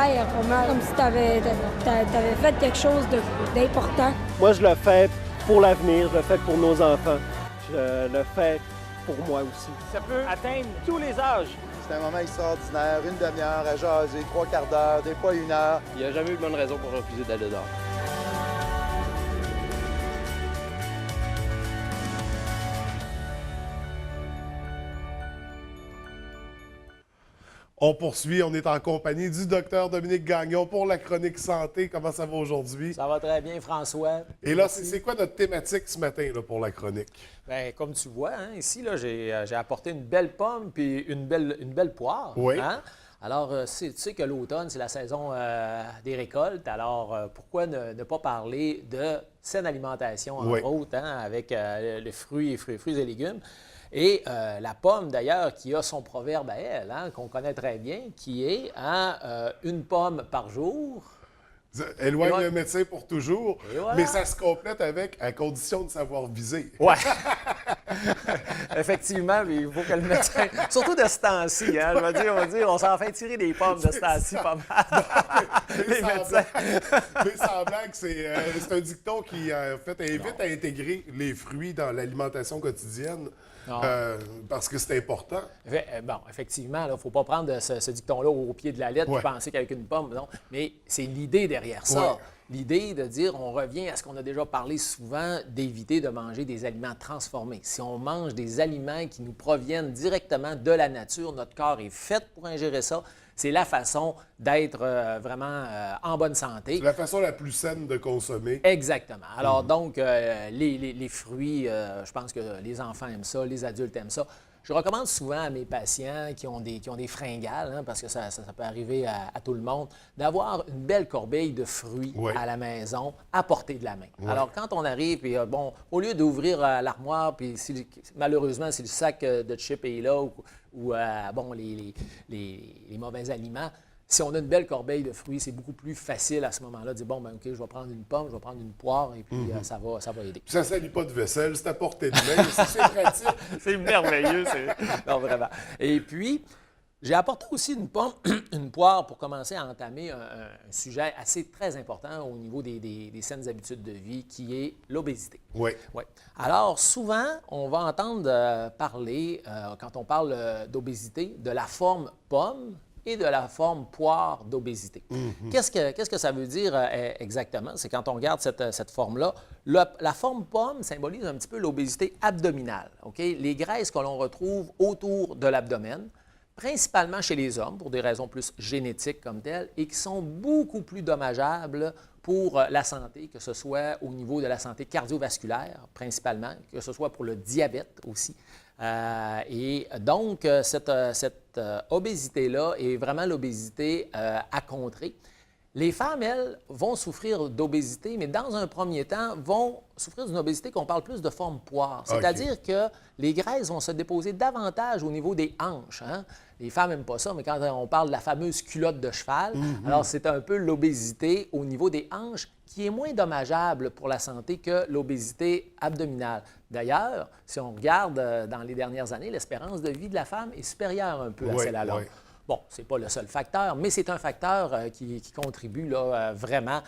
fier, vraiment, comme si tu avais fait quelque chose d'important. Moi, je le fais pour l'avenir, je le fais pour nos enfants. Je le fais pour moi aussi. Ça peut atteindre tous les âges. C'est un moment extraordinaire, une demi-heure à jaser, 3/4 d'heure, des fois 1 heure. Il n'y a jamais eu de bonne raison pour refuser d'aller dehors. On poursuit, on est en compagnie du docteur Dominique Gagnon pour la chronique santé. Comment ça va aujourd'hui? Ça va très bien, François. Et là, c'est quoi notre thématique ce matin là, pour la chronique? Bien, comme tu vois, hein, ici, là, j'ai apporté une belle pomme puis une belle poire. Oui. Hein? Alors, tu sais que l'automne, c'est la saison des récoltes. Alors, pourquoi ne pas parler de saine alimentation, entre autres, hein, avec les fruits et légumes? Et la pomme, d'ailleurs, qui a son proverbe à elle, hein, qu'on connaît très bien, qui est une pomme par jour. Éloigne le médecin pour toujours, voilà. Mais ça se complète avec à condition de savoir viser. Oui. Effectivement, mais il faut que le médecin... Surtout de ce temps-ci, hein, je vais dire, on s'en fait tirer des pommes de ce temps-ci pas mal. Les médecins. Mais sans blague, c'est un dicton qui, en fait, invite à intégrer les fruits dans l'alimentation quotidienne. Parce que c'est important. Bon, effectivement, il ne faut pas prendre ce dicton-là au pied de la lettre et penser qu'avec une pomme, non. Mais c'est l'idée derrière ça. Ouais. L'idée de dire, on revient à ce qu'on a déjà parlé souvent, d'éviter de manger des aliments transformés. Si on mange des aliments qui nous proviennent directement de la nature, notre corps est fait pour ingérer ça. C'est la façon d'être vraiment en bonne santé. C'est la façon la plus saine de consommer. Exactement. Alors donc, les fruits, je pense que les enfants aiment ça, les adultes aiment ça. Je recommande souvent à mes patients qui ont des fringales, hein, parce que ça peut arriver à tout le monde, d'avoir une belle corbeille de fruits à la maison à portée de la main. Alors, quand on arrive, puis, bon, au lieu d'ouvrir l'armoire, puis malheureusement, si le sac de chips est là ou bon, les mauvais aliments, si on a une belle corbeille de fruits, c'est beaucoup plus facile à ce moment-là de dire, bon, ben OK, je vais prendre une pomme, je vais prendre une poire, et puis ça va aider. Puis ça ne salit pas de vaisselle, c'est à portée de main, c'est pratique. C'est merveilleux, non, vraiment. Et puis, j'ai apporté aussi une pomme, une poire pour commencer à entamer un sujet très important au niveau des saines habitudes de vie, qui est l'obésité. Oui. Alors, souvent, on va entendre parler, quand on parle d'obésité, de la forme pomme et de la forme poire d'obésité. Qu'est-ce que ça veut dire exactement? C'est quand on regarde cette forme-là, la forme pomme symbolise un petit peu l'obésité abdominale. OK? Les graisses que l'on retrouve autour de l'abdomen, principalement chez les hommes, pour des raisons plus génétiques comme telles, et qui sont beaucoup plus dommageables pour la santé, que ce soit au niveau de la santé cardiovasculaire, principalement, que ce soit pour le diabète aussi. Et donc, cette obésité-là est vraiment l'obésité à contrer. Les femmes, elles, vont souffrir d'obésité, mais dans un premier temps, vont souffrir d'une obésité qu'on parle plus de forme poire. C'est-à-dire que les graisses vont se déposer davantage au niveau des hanches. Hein? Les femmes n'aiment pas ça, mais quand on parle de la fameuse culotte de cheval, alors c'est un peu l'obésité au niveau des hanches qui est moins dommageable pour la santé que l'obésité abdominale. D'ailleurs, si on regarde dans les dernières années, l'espérance de vie de la femme est supérieure un peu à celle à l'homme. Bon, ce n'est pas le seul facteur, mais c'est un facteur qui contribue là, vraiment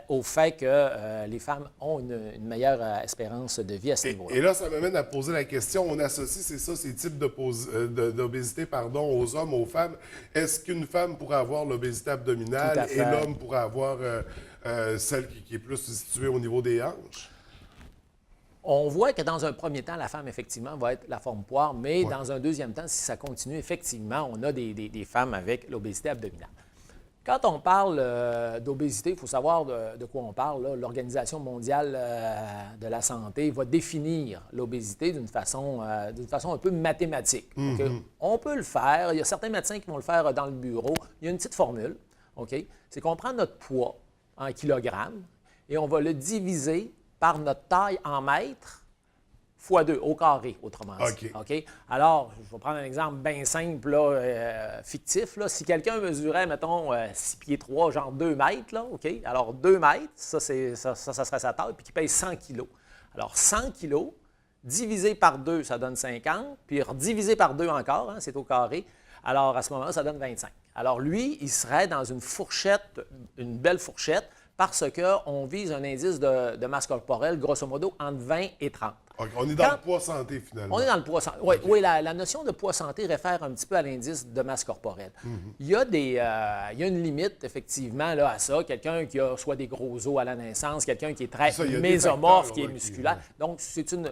au fait que les femmes ont une meilleure espérance de vie à ce niveau-là. Et là, ça m'amène à poser la question, on associe, ces types d'obésité aux hommes, aux femmes. Est-ce qu'une femme pourrait avoir l'obésité abdominale et l'homme pourrait avoir celle qui est plus située au niveau des hanches? On voit que dans un premier temps, la femme, effectivement, va être la forme poire, mais dans un deuxième temps, si ça continue, effectivement, on a des femmes avec l'obésité abdominale. Quand on parle d'obésité, il faut savoir de quoi on parle. L'Organisation mondiale de la santé va définir l'obésité d'une façon un peu mathématique. Okay? On peut le faire. Il y a certains médecins qui vont le faire dans le bureau. Il y a une petite formule. Okay? C'est qu'on prend notre poids en kilogrammes et on va le diviser par notre taille en mètres fois 2, au carré, autrement dit. OK? Alors, je vais prendre un exemple bien simple, là, fictif. Là. Si quelqu'un mesurait, mettons, 6 pieds 3, genre 2 mètres, là, OK? Alors, 2 mètres, ça serait sa taille, puis qui pèse 100 kilos. Alors, 100 kilos, divisé par 2, ça donne 50, puis divisé par 2 encore, hein, c'est au carré. Alors, à ce moment-là, ça donne 25. Alors lui, il serait dans une fourchette, une belle fourchette, parce qu'on vise un indice de masse corporelle, grosso modo, entre 20 et 30. Okay, on est dans le poids santé, finalement. On est dans le poids santé. Oui, okay. Oui, la notion de poids santé réfère un petit peu à l'indice de masse corporelle. Il y a une limite, effectivement, là, à ça. Quelqu'un qui a soit des gros os à la naissance, quelqu'un qui est très mésomorphe, qui est musculaire. Donc,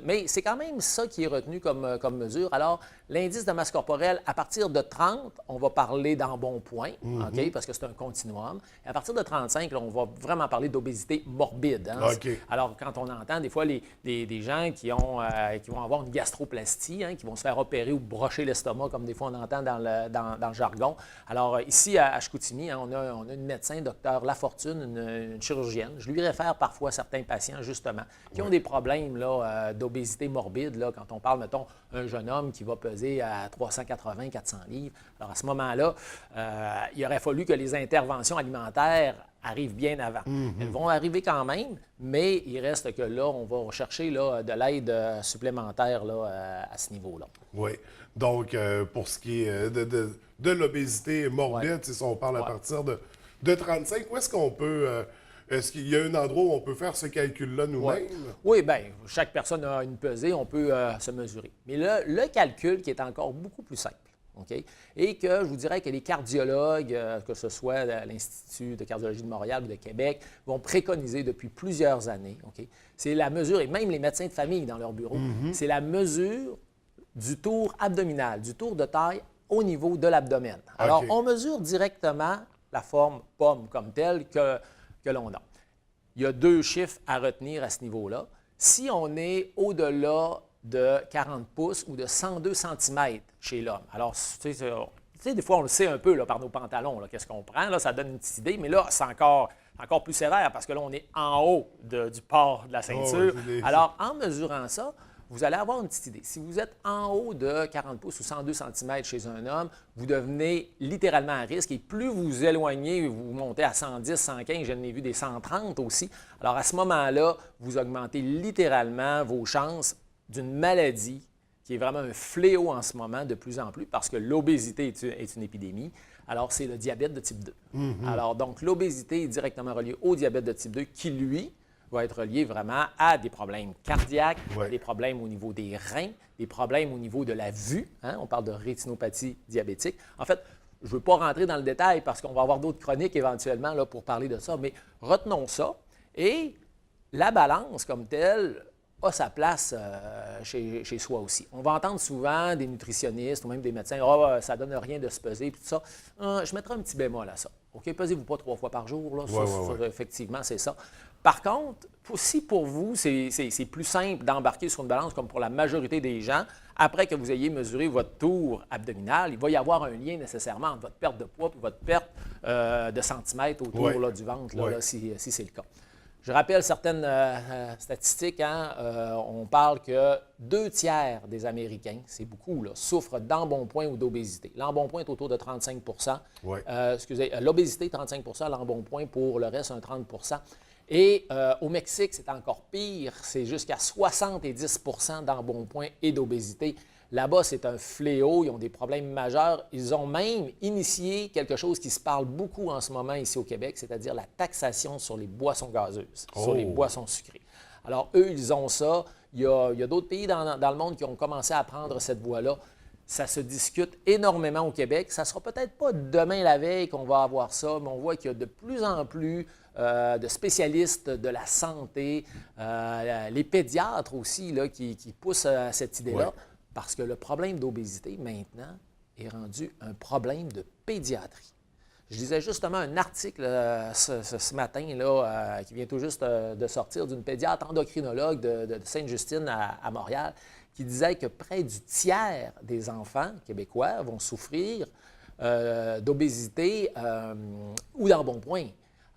mais c'est quand même ça qui est retenu comme mesure. Alors, l'indice de masse corporelle, à partir de 30, on va parler d'embonpoint, OK, parce que c'est un continuum. Et à partir de 35, là, on va vraiment parler d'obésité morbide. Hein? Okay. Alors, quand on entend des fois des gens qui vont avoir une gastroplastie, hein, qui vont se faire opérer ou brocher l'estomac, comme des fois on entend dans le jargon. Alors, ici, à Chicoutimi, hein, on a une médecin, Dr Lafortune, une chirurgienne. Je lui réfère parfois certains patients, justement, qui ont des problèmes d'obésité morbide, là, quand on parle, mettons, un jeune homme qui va peser à 380-400 livres. Alors, à ce moment-là, il aurait fallu que les interventions alimentaires arrivent bien avant. Elles vont arriver quand même, mais il reste que là, on va chercher de l'aide supplémentaire à ce niveau-là. Oui. Donc, pour ce qui est de l'obésité morbide, si on parle à partir de 35, où est-ce qu'on peut... est-ce qu'il y a un endroit où on peut faire ce calcul-là nous-mêmes? Oui, bien, chaque personne a une pesée, on peut se mesurer. Mais le calcul qui est encore beaucoup plus simple, OK? Et que je vous dirais que les cardiologues, que ce soit l'Institut de cardiologie de Montréal ou de Québec, vont préconiser depuis plusieurs années. OK? C'est la mesure, et même les médecins de famille dans leur bureau, c'est la mesure du tour abdominal, du tour de taille au niveau de l'abdomen. Alors, on mesure directement la forme pomme comme telle que l'on a. Il y a 2 chiffres à retenir à ce niveau-là. Si on est au-delà de 40 pouces ou de 102 cm chez l'homme. Alors, tu sais, des fois, on le sait un peu là, par nos pantalons, qu'est-ce qu'on prend, là, ça donne une petite idée, mais là, c'est encore plus sévère parce que là, on est en haut du port de la ceinture. Alors, en mesurant ça, vous allez avoir une petite idée. Si vous êtes en haut de 40 pouces ou 102 cm chez un homme, vous devenez littéralement à risque. Et plus vous vous éloignez, vous montez à 110, 115, j'en ai vu des 130 aussi. Alors, à ce moment-là, vous augmentez littéralement vos chances d'une maladie qui est vraiment un fléau en ce moment de plus en plus parce que l'obésité est une épidémie. Alors, c'est le diabète de type 2. Alors, donc, l'obésité est directement reliée au diabète de type 2 qui, lui, va être relié vraiment à des problèmes cardiaques, des problèmes au niveau des reins, des problèmes au niveau de la vue. Hein? On parle de rétinopathie diabétique. En fait, je ne veux pas rentrer dans le détail parce qu'on va avoir d'autres chroniques éventuellement là, pour parler de ça, mais retenons ça. Et la balance comme telle a sa place chez soi aussi. On va entendre souvent des nutritionnistes ou même des médecins « Ah, ça ne donne rien de se peser » puis tout ça. Je mettrai un petit bémol à ça. OK, pesez-vous pas 3 fois par jour. Là. Effectivement, c'est ça. Par contre, si pour vous, c'est plus simple d'embarquer sur une balance comme pour la majorité des gens, après que vous ayez mesuré votre tour abdominal, il va y avoir un lien nécessairement entre votre perte de poids et votre perte de centimètres autour là, du ventre, là, si c'est le cas. Je rappelle certaines statistiques. Hein, on parle que 2 tiers des Américains, c'est beaucoup, là, souffrent d'embonpoint ou d'obésité. L'embonpoint est autour de 35 l'obésité, 35 l'embonpoint pour le reste, un 30 Et au Mexique, c'est encore pire. C'est jusqu'à 70 d'embonpoint et d'obésité. Là-bas, c'est un fléau. Ils ont des problèmes majeurs. Ils ont même initié quelque chose qui se parle beaucoup en ce moment ici au Québec, c'est-à-dire la taxation sur les boissons gazeuses, sur les boissons sucrées. Alors, eux, ils ont ça. Il y a d'autres pays dans le monde qui ont commencé à prendre cette voie-là. Ça se discute énormément au Québec. Ça ne sera peut-être pas demain la veille qu'on va avoir ça, mais on voit qu'il y a de plus en plus de spécialistes de la santé, les pédiatres aussi, là, qui poussent à cette idée-là. Parce que le problème d'obésité, maintenant, est rendu un problème de pédiatrie. Je lisais justement un article ce matin là, qui vient tout juste de sortir d'une pédiatre endocrinologue de Sainte-Justine à Montréal qui disait que près du tiers des enfants québécois vont souffrir d'obésité ou d'embonpoint.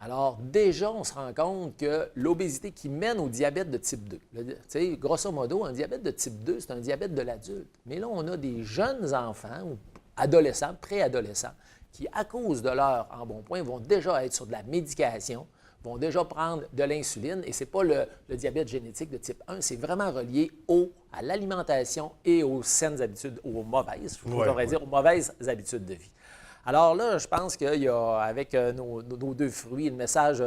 Alors, déjà, on se rend compte que l'obésité qui mène au diabète de type 2, tu sais, grosso modo, un diabète de type 2, c'est un diabète de l'adulte. Mais là, on a des jeunes enfants ou adolescents, préadolescents, qui, à cause de leur embonpoint, vont déjà être sur de la médication, vont déjà prendre de l'insuline. Et ce n'est pas le diabète génétique de type 1, c'est vraiment relié à l'alimentation et aux saines habitudes, ou aux mauvaises, je devrais dire, aux mauvaises habitudes de vie. Alors là, je pense qu'il y a, avec nos deux fruits, le message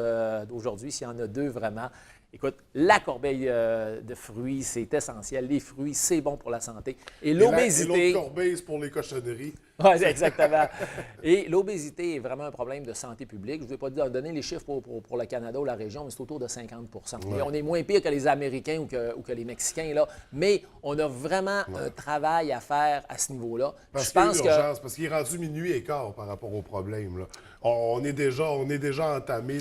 d'aujourd'hui, s'il y en a deux vraiment, écoute, la corbeille de fruits, c'est essentiel. Les fruits, c'est bon pour la santé. Et l'obésité... Et l'autre corbeille, c'est pour les cochonneries. Oui, exactement. Et l'obésité est vraiment un problème de santé publique. Je ne vais pas donner les chiffres pour le Canada ou la région, mais c'est autour de 50 Ouais. Et on est moins pire que les Américains ou que les Mexicains, là. Mais on a vraiment un travail à faire à ce niveau-là. Parce qu'il y a urgence, parce qu'il est rendu minuit et quart par rapport au problème. Là. On est déjà entamé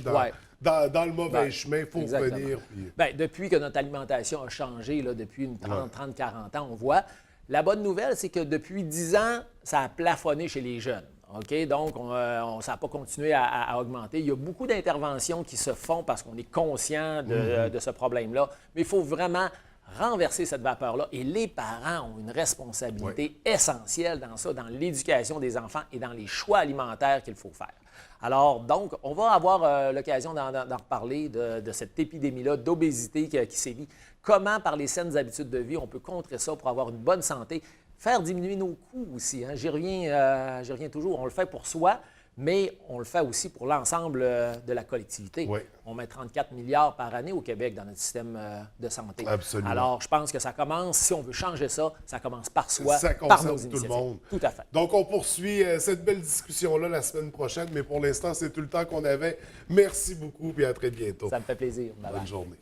dans le mauvais chemin. Il faut revenir. Puis... Bien, depuis que notre alimentation a changé, là, depuis une 30, 40 ans, on voit. La bonne nouvelle, c'est que depuis 10 ans, ça a plafonné chez les jeunes. OK? Donc, ça n'a pas continué à augmenter. Il y a beaucoup d'interventions qui se font parce qu'on est conscient de ce problème-là. Mais il faut vraiment renverser cette vapeur-là. Et les parents ont une responsabilité essentielle dans ça, dans l'éducation des enfants et dans les choix alimentaires qu'il faut faire. Alors, donc, on va avoir l'occasion d'en reparler de cette épidémie-là d'obésité qui sévit. Comment, par les saines habitudes de vie, on peut contrer ça pour avoir une bonne santé, faire diminuer nos coûts aussi. Hein? J'y reviens toujours. On le fait pour soi, mais on le fait aussi pour l'ensemble de la collectivité. Oui. On met 34 milliards par année au Québec dans notre système de santé. Absolument. Alors, je pense que ça commence, si on veut changer ça, ça commence par soi, ça par nos concerne initiatives. tout le monde. Tout à fait. Donc, on poursuit cette belle discussion-là la semaine prochaine, mais pour l'instant, c'est tout le temps qu'on avait. Merci beaucoup, puis à très bientôt. Ça me fait plaisir. Bye-bye. Bonne journée.